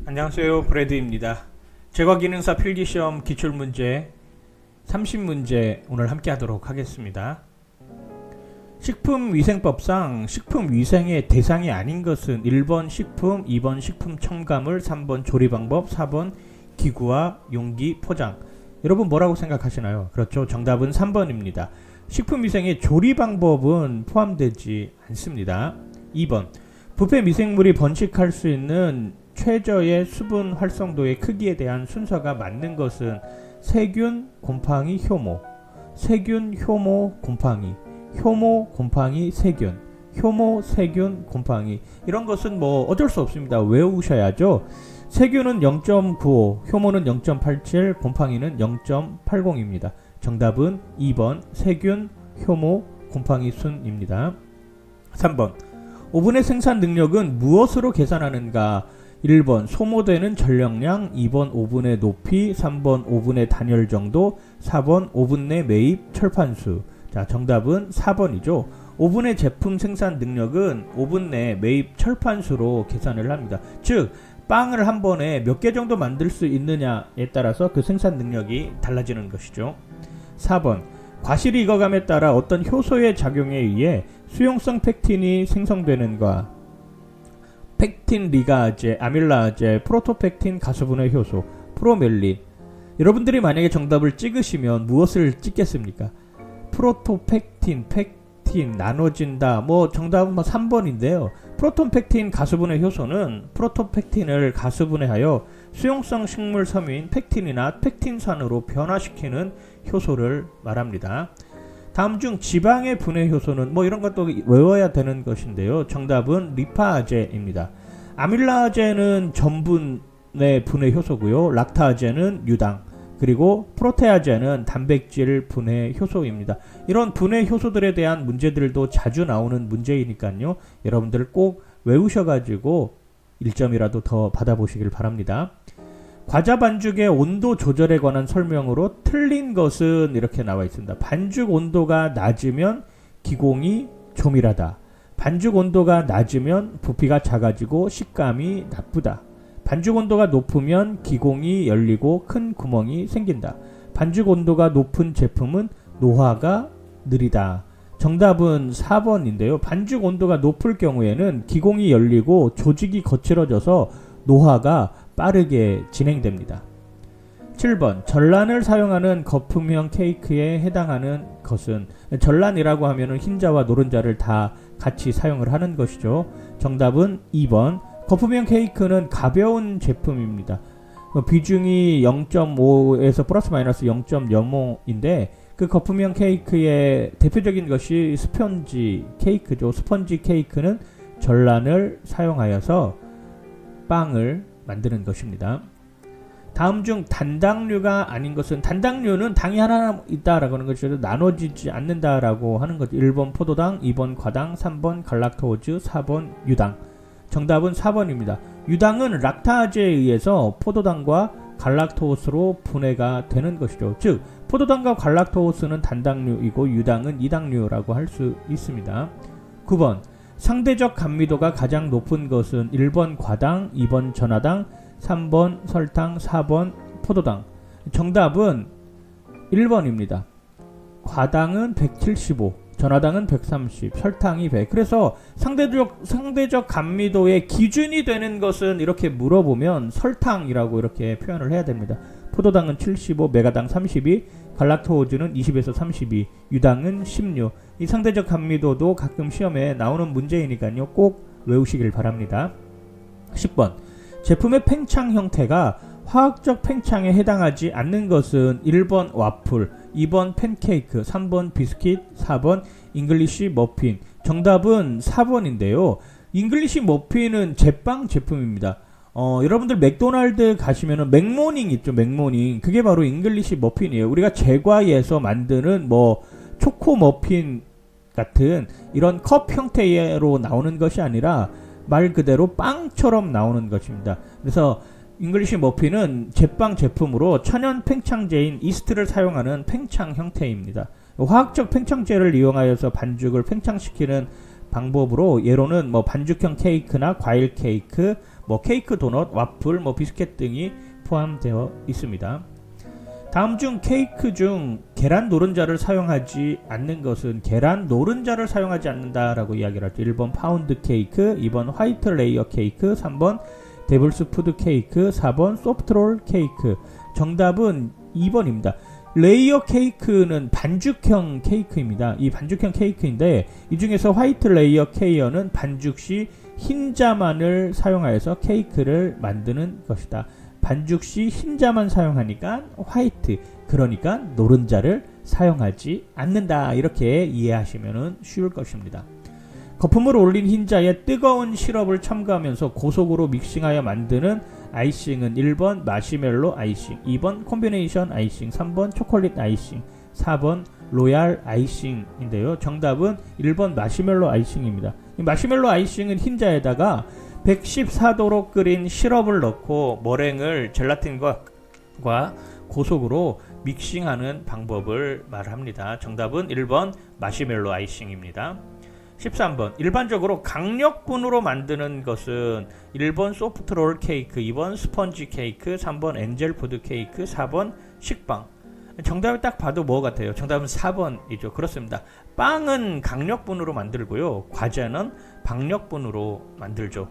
안녕하세요, 브래드입니다. 제과기능사 필기시험 기출문제 30문제 오늘 함께 하도록 하겠습니다. 식품위생법상 식품위생의 대상이 아닌 것은 1번 식품, 2번 식품 첨가물, 3번 조리방법, 4번 기구와 용기 포장. 여러분 뭐라고 생각하시나요? 그렇죠, 정답은 3번입니다. 식품위생의 조리방법은 포함되지 않습니다. 2번 부패 미생물이 번식할 수 있는 최저의 수분 활성도의 크기에 대한 순서가 맞는 것은 세균, 곰팡이, 효모, 세균, 효모, 곰팡이, 효모, 곰팡이, 세균, 효모, 세균, 곰팡이. 이런 것은 뭐 어쩔 수 없습니다. 외우셔야죠. 세균은 0.95, 효모는 0.87, 곰팡이는 0.80입니다. 정답은 2번 세균, 효모, 곰팡이 순입니다. 3번 오븐의 생산 능력은 무엇으로 계산하는가? 1번 소모되는 전력량, 2번 오븐의 높이, 3번 오븐의 단열 정도, 4번 오븐 내 매입 철판수. 자, 정답은 4번이죠. 오븐의 제품 생산 능력은 오븐 내 매입 철판수로 계산을 합니다. 즉 빵을 한 번에 몇 개 정도 만들 수 있느냐에 따라서 그 생산 능력이 달라지는 것이죠. 4번 과실이 익어감에 따라 어떤 효소의 작용에 의해 수용성 펙틴이 생성되는가? 펙틴 리가제, 아밀라제, 프로토펙틴 가수분해 효소, 프로멜린. 여러분들이 만약에 정답을 찍으시면 무엇을 찍겠습니까? 프로토펙틴, 펙틴, 나눠진다. 뭐 정답은 3번인데요. 프로토펙틴 가수분해 효소는 프로토펙틴을 가수분해하여 수용성 식물 섬유인 펙틴이나 펙틴산으로 변화시키는 효소를 말합니다. 다음 중 지방의 분해 효소는 뭐 이런 것도 외워야 되는 것인데요. 정답은 리파아제입니다. 아밀라제는 전분의 분해 효소고요. 락타아제는 유당, 그리고 프로테아제는 단백질 분해 효소입니다. 이런 분해 효소들에 대한 문제들도 자주 나오는 문제이니까요. 여러분들 꼭 외우셔가지고 1점이라도 더 받아보시길 바랍니다. 과자 반죽의 온도 조절에 관한 설명으로 틀린 것은 이렇게 나와 있습니다. 반죽 온도가 낮으면 기공이 조밀하다. 반죽 온도가 낮으면 부피가 작아지고 식감이 나쁘다. 반죽 온도가 높으면 기공이 열리고 큰 구멍이 생긴다. 반죽 온도가 높은 제품은 노화가 느리다. 정답은 4번인데요. 반죽 온도가 높을 경우에는 기공이 열리고 조직이 거칠어져서 노화가 빠르게 진행됩니다. 7번 전란을 사용하는 거품형 케이크에 해당하는 것은, 전란이라고 하면은 흰자와 노른자를 다 같이 사용을 하는 것이죠. 정답은 2번 거품형 케이크는 가벼운 제품입니다. 비중이 0.5에서 플러스 마이너스 0.05인데 그 거품형 케이크의 대표적인 것이 스펀지 케이크죠. 스펀지 케이크는 전란을 사용하여서 빵을 만드는 것입니다. 다음 중 단당류가 아닌 것은, 단당류는 당이 하나 있다라고 하는 것이죠. 나눠지지 않는다라고 하는 것. 1번 포도당, 2번 과당, 3번 갈락토즈, 4번 유당. 정답은 4번입니다. 유당은 락타아제에 의해서 포도당과 갈락토스로 분해가 되는 것이죠. 즉 포도당과 갈락토스는 단당류이고 유당은 이당류라고 할 수 있습니다. 9번 상대적 감미도가 가장 높은 것은 1번 과당, 2번 전화당, 3번 설탕, 4번 포도당. 정답은 1번입니다. 과당은 175, 전화당은 130, 설탕이 100. 그래서 상대적 감미도의 기준이 되는 것은 이렇게 물어보면 설탕이라고 이렇게 표현을 해야 됩니다. 포도당은 75, 메가당 32, 갈락토즈는 20에서 32, 유당은 16. 이 상대적 감미도도 가끔 시험에 나오는 문제이니까요. 꼭 외우시길 바랍니다. 10번 제품의 팽창 형태가 화학적 팽창에 해당하지 않는 것은 1번 와플, 2번 팬케이크, 3번 비스킷, 4번 잉글리시 머핀. 정답은 4번인데요. 잉글리시 머핀은 제빵 제품입니다. 여러분들 맥도날드 가시면은 맥모닝 있죠. 맥모닝. 그게 바로 잉글리시 머핀이에요. 우리가 제과에서 만드는 뭐 초코 머핀 같은 이런 컵 형태로 나오는 것이 아니라 말 그대로 빵처럼 나오는 것입니다. 그래서 잉글리시 머핀은 제빵 제품으로 천연 팽창제인 이스트를 사용하는 팽창 형태입니다. 화학적 팽창제를 이용하여서 반죽을 팽창시키는 방법으로 예로는 뭐 반죽형 케이크나 과일 케이크, 뭐 케이크 도넛, 와플, 뭐 비스켓 등이 포함되어 있습니다. 다음 중 케이크 중 계란 노른자를 사용하지 않는 것은 계란 노른자를 사용하지 않는다라고 이야기를 하죠. 1번 파운드 케이크, 2번 화이트 레이어 케이크, 3번 데블스 푸드 케이크, 4번 소프트롤 케이크. 정답은 2번입니다. 레이어 케이크는 반죽형 케이크입니다. 이 반죽형 케이크인데 이 중에서 화이트 레이어 케이어는 반죽 시 흰자만을 사용하여서 케이크를 만드는 것이다. 반죽 시 흰자만 사용하니까 화이트, 그러니까 노른자를 사용하지 않는다. 이렇게 이해하시면 쉬울 것입니다. 거품을 올린 흰자에 뜨거운 시럽을 첨가하면서 고속으로 믹싱하여 만드는 아이싱은 1번 마시멜로 아이싱, 2번 콤비네이션 아이싱, 3번 초콜릿 아이싱, 4번 로얄 아이싱인데요. 정답은 1번 마시멜로 아이싱입니다. 이 마시멜로 아이싱은 흰자에다가 114도로 끓인 시럽을 넣고 머랭을 젤라틴과 고속으로 믹싱하는 방법을 말합니다. 정답은 1번 마시멜로 아이싱입니다. 13번 일반적으로 강력분으로 만드는 것은 1번 소프트롤 케이크, 2번 스펀지 케이크, 3번 엔젤푸드 케이크, 4번 식빵. 정답을 딱 봐도 뭐 같아요? 정답은 4번이죠. 그렇습니다. 빵은 강력분으로 만들고요. 과자는 박력분으로 만들죠.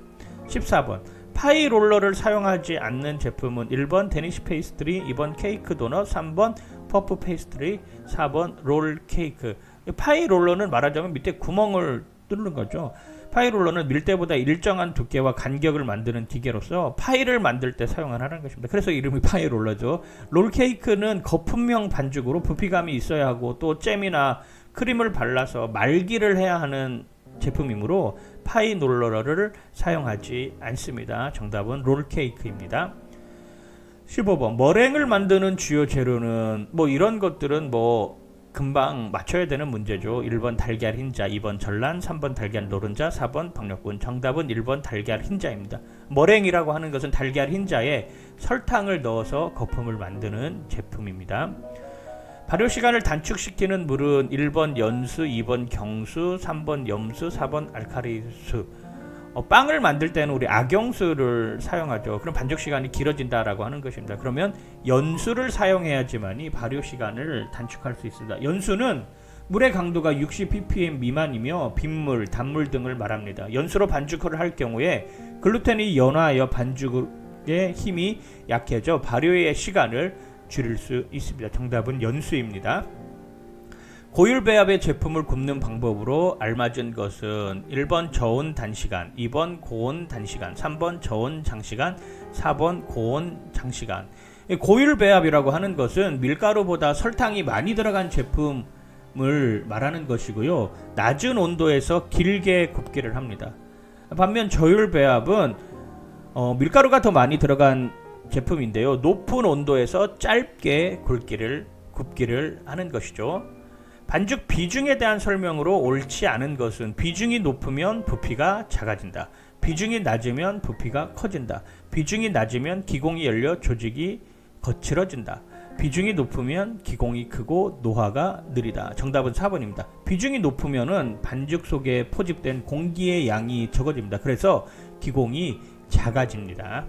14번 파이 롤러를 사용하지 않는 제품은 1번 데니시 페이스트리, 2번 케이크 도넛, 3번 퍼프 페이스트리, 4번 롤 케이크. 파이 롤러는 말하자면 밑에 구멍을 뚫는 거죠. 파이 롤러는 밀대보다 일정한 두께와 간격을 만드는 기계로서 파이를 만들 때 사용하는 것입니다. 그래서 이름이 파이 롤러죠. 롤 케이크는 거품형 반죽으로 부피감이 있어야 하고 또 잼이나 크림을 발라서 말기를 해야 하는 제품이므로 파이 롤러를 사용하지 않습니다. 정답은 롤 케이크입니다. 15번 머랭을 만드는 주요 재료는 뭐 이런 것들은 뭐 금방 맞춰야 되는 문제죠. 1번 달걀 흰자, 2번 전란, 3번 달걀 노른자, 4번 박력분. 정답은 1번 달걀 흰자입니다. 머랭이라고 하는 것은 달걀 흰자에 설탕을 넣어서 거품을 만드는 제품입니다. 발효 시간을 단축시키는 물은 1번 연수, 2번 경수, 3번 염수, 4번 알칼리수. 빵을 만들 때는 우리 악영수를 사용하죠. 그럼 반죽 시간이 길어진다라고 하는 것입니다. 그러면 연수를 사용해야지만이 발효 시간을 단축할 수 있습니다. 연수는 물의 강도가 60ppm 미만이며 빗물, 단물 등을 말합니다. 연수로 반죽을 할 경우에 글루텐이 연화하여 반죽의 힘이 약해져 발효의 시간을 줄일 수 있습니다. 정답은 연수입니다. 고율 배합의 제품을 굽는 방법으로 알맞은 것은 1번 저온 단시간, 2번 고온 단시간, 3번 저온 장시간, 4번 고온 장시간. 고율 배합이라고 하는 것은 밀가루보다 설탕이 많이 들어간 제품을 말하는 것이고요. 낮은 온도에서 길게 굽기를 합니다. 반면 저율 배합은 밀가루가 더 많이 들어간 제품인데요. 높은 온도에서 짧게 굽기를 하는 것이죠. 반죽 비중에 대한 설명으로 옳지 않은 것은 비중이 높으면 부피가 작아진다. 비중이 낮으면 부피가 커진다. 비중이 낮으면 기공이 열려 조직이 거칠어진다. 비중이 높으면 기공이 크고 노화가 느리다. 정답은 4번입니다. 비중이 높으면은 반죽 속에 포집된 공기의 양이 적어집니다. 그래서 기공이 작아집니다.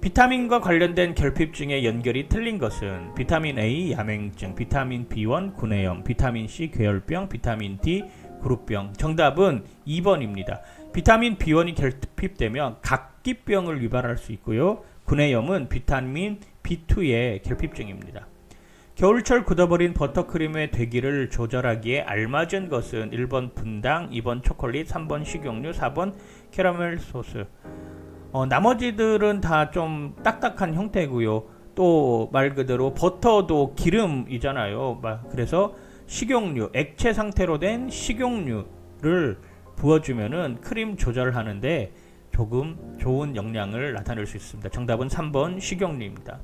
비타민과 관련된 결핍증의 연결이 틀린 것은 비타민 A 야맹증, 비타민 B1 구내염, 비타민 C 괴혈병, 비타민 D 그룹병. 정답은 2번입니다. 비타민 B1이 결핍되면 각기병을 유발할 수 있고요. 구내염은 비타민 B2의 결핍증입니다. 겨울철 굳어버린 버터크림의 되기를 조절하기에 알맞은 것은 1번 분당, 2번 초콜릿, 3번 식용유, 4번 캐러멜 소스. 나머지들은 다 좀 딱딱한 형태고요. 또 말 그대로 버터도 기름이잖아요. 그래서 식용유, 액체 상태로 된 식용유를 부어주면은 크림 조절하는데 조금 좋은 영향을 나타낼 수 있습니다. 정답은 3번 식용유입니다.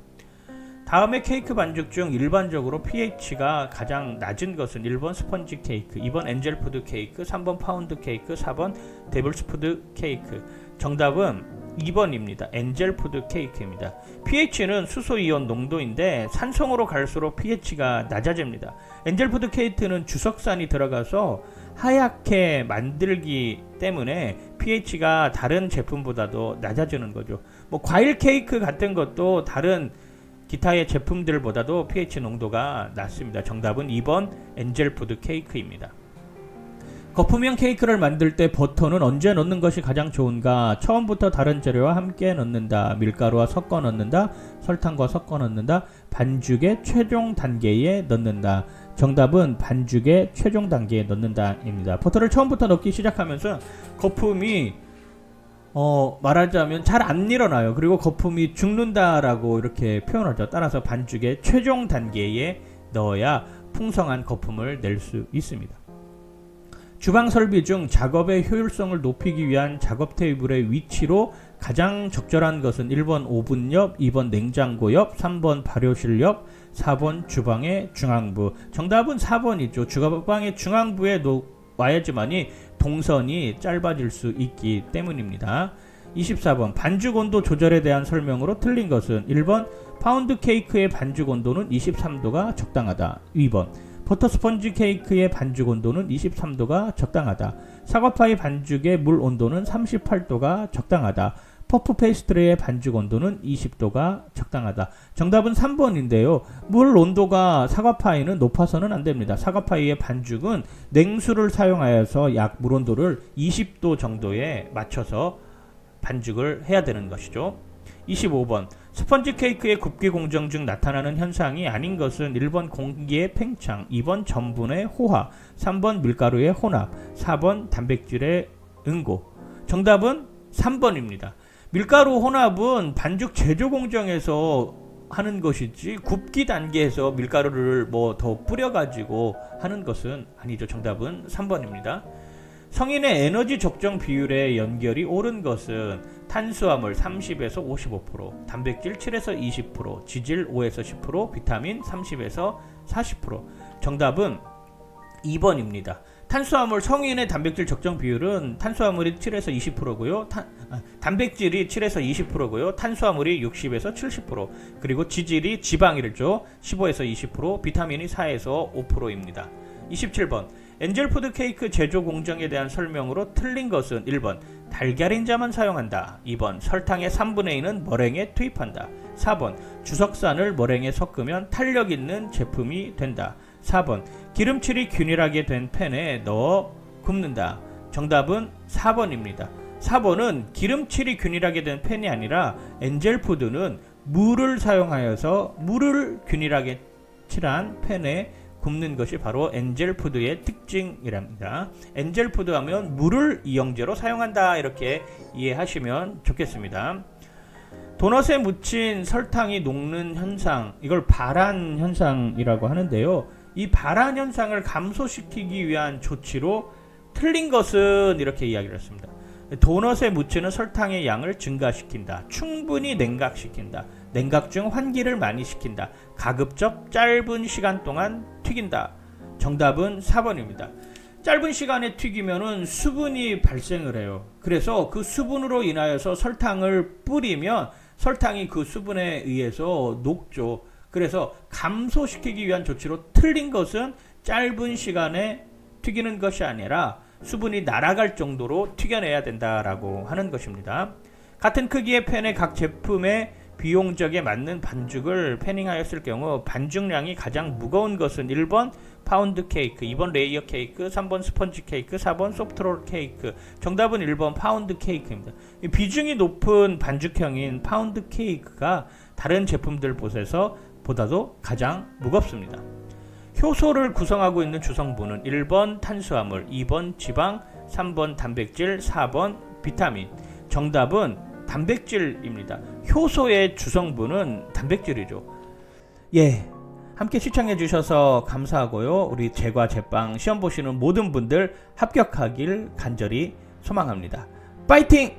다음에 케이크 반죽 중 일반적으로 pH가 가장 낮은 것은 1번 스펀지 케이크, 2번 엔젤푸드 케이크, 3번 파운드 케이크, 4번 데블스푸드 케이크. 정답은 2번입니다. 엔젤푸드 케이크입니다. pH는 수소이온 농도인데 산성으로 갈수록 pH가 낮아집니다. 엔젤푸드 케이크는 주석산이 들어가서 하얗게 만들기 때문에 pH가 다른 제품보다도 낮아지는 거죠. 뭐 과일 케이크 같은 것도 다른 기타의 제품들보다도 pH 농도가 낮습니다. 정답은 2번 엔젤푸드 케이크입니다. 거품형 케이크를 만들 때 버터는 언제 넣는 것이 가장 좋은가? 처음부터 다른 재료와 함께 넣는다. 밀가루와 섞어 넣는다. 설탕과 섞어 넣는다. 반죽의 최종 단계에 넣는다. 정답은 반죽의 최종 단계에 넣는다 입니다. 버터를 처음부터 넣기 시작하면서 거품이 말하자면 잘 안 일어나요. 그리고 거품이 죽는다라고 이렇게 표현하죠. 따라서 반죽의 최종 단계에 넣어야 풍성한 거품을 낼 수 있습니다. 주방 설비 중 작업의 효율성을 높이기 위한 작업 테이블의 위치로 가장 적절한 것은 1번 오븐 옆, 2번 냉장고 옆, 3번 발효실 옆, 4번 주방의 중앙부. 정답은 4번이죠. 주방의 중앙부에 놓아야지만이 동선이 짧아질 수 있기 때문입니다. 24번 반죽 온도 조절에 대한 설명으로 틀린 것은 1번 파운드 케이크의 반죽 온도는 23도가 적당하다. 2번 버터 스펀지 케이크의 반죽 온도는 23도가 적당하다. 사과파이 반죽의 물 온도는 38도가 적당하다. 퍼프 페이스트리의 반죽 온도는 20도가 적당하다. 정답은 3번인데요. 물 온도가 사과파이는 높아서는 안됩니다. 사과파이의 반죽은 냉수를 사용하여서 약 물 온도를 20도 정도에 맞춰서 반죽을 해야 되는 것이죠. 25번 스펀지 케이크의 굽기 공정 중 나타나는 현상이 아닌 것은 1번 공기의 팽창, 2번 전분의 호화, 3번 밀가루의 혼합, 4번 단백질의 응고. 정답은 3번입니다. 밀가루 혼합은 반죽 제조 공정에서 하는 것이지 굽기 단계에서 밀가루를 뭐 더 뿌려가지고 하는 것은 아니죠. 정답은 3번입니다. 성인의 에너지 적정 비율의 연결이 옳은 것은 탄수화물 30에서 55%, 단백질 7에서 20%, 지질 5에서 10%, 비타민 30에서 40%. 정답은 2번입니다. 탄수화물 성인의 단백질 적정 비율은 탄수화물이 7에서 20%고요. 단백질이 7에서 20%고요. 탄수화물이 60에서 70%, 그리고 지질이 지방이죠. 15에서 20%, 비타민이 4에서 5%입니다. 27번 엔젤푸드 케이크 제조 공정에 대한 설명으로 틀린 것은 1번 달걀인자만 사용한다. 2번 설탕의 3분의 2는 머랭에 투입한다. 4번 주석산을 머랭에 섞으면 탄력 있는 제품이 된다. 4번 기름칠이 균일하게 된 팬에 넣어 굽는다. 정답은 4번입니다. 4번은 기름칠이 균일하게 된 팬이 아니라 엔젤푸드는 물을 사용하여서 물을 균일하게 칠한 팬에 굽는 것이 바로 엔젤푸드의 특징이랍니다. 엔젤푸드 하면 물을 이용제로 사용한다, 이렇게 이해하시면 좋겠습니다. 도넛에 묻힌 설탕이 녹는 현상, 이걸 발한 현상이라고 하는데요. 이 발한 현상을 감소시키기 위한 조치로 틀린 것은 이렇게 이야기를 했습니다. 도넛에 묻히는 설탕의 양을 증가시킨다. 충분히 냉각시킨다. 냉각 중 환기를 많이 시킨다. 가급적 짧은 시간 동안 튀긴다. 정답은 4번입니다. 짧은 시간에 튀기면은 수분이 발생을 해요. 그래서 그 수분으로 인하여서 설탕을 뿌리면 설탕이 그 수분에 의해서 녹죠. 그래서 감소시키기 위한 조치로 틀린 것은 짧은 시간에 튀기는 것이 아니라 수분이 날아갈 정도로 튀겨내야 된다라고 하는 것입니다. 같은 크기의 팬에 각 제품의 비용적에 맞는 반죽을 패닝하였을 경우 반죽량이 가장 무거운 것은 1번 파운드 케이크, 2번 레이어 케이크, 3번 스펀지 케이크, 4번 소프트롤 케이크. 정답은 1번 파운드 케이크입니다. 비중이 높은 반죽형인 파운드 케이크가 다른 제품들보다도 가장 무겁습니다. 효소를 구성하고 있는 주성분은 1번 탄수화물, 2번 지방, 3번 단백질, 4번 비타민. 정답은 단백질입니다. 효소의 주성분은 단백질이죠. 예, 함께 시청해 주셔서 감사하고요. 우리 제과 제빵 시험 보시는 모든 분들 합격하길 간절히 소망합니다. 파이팅!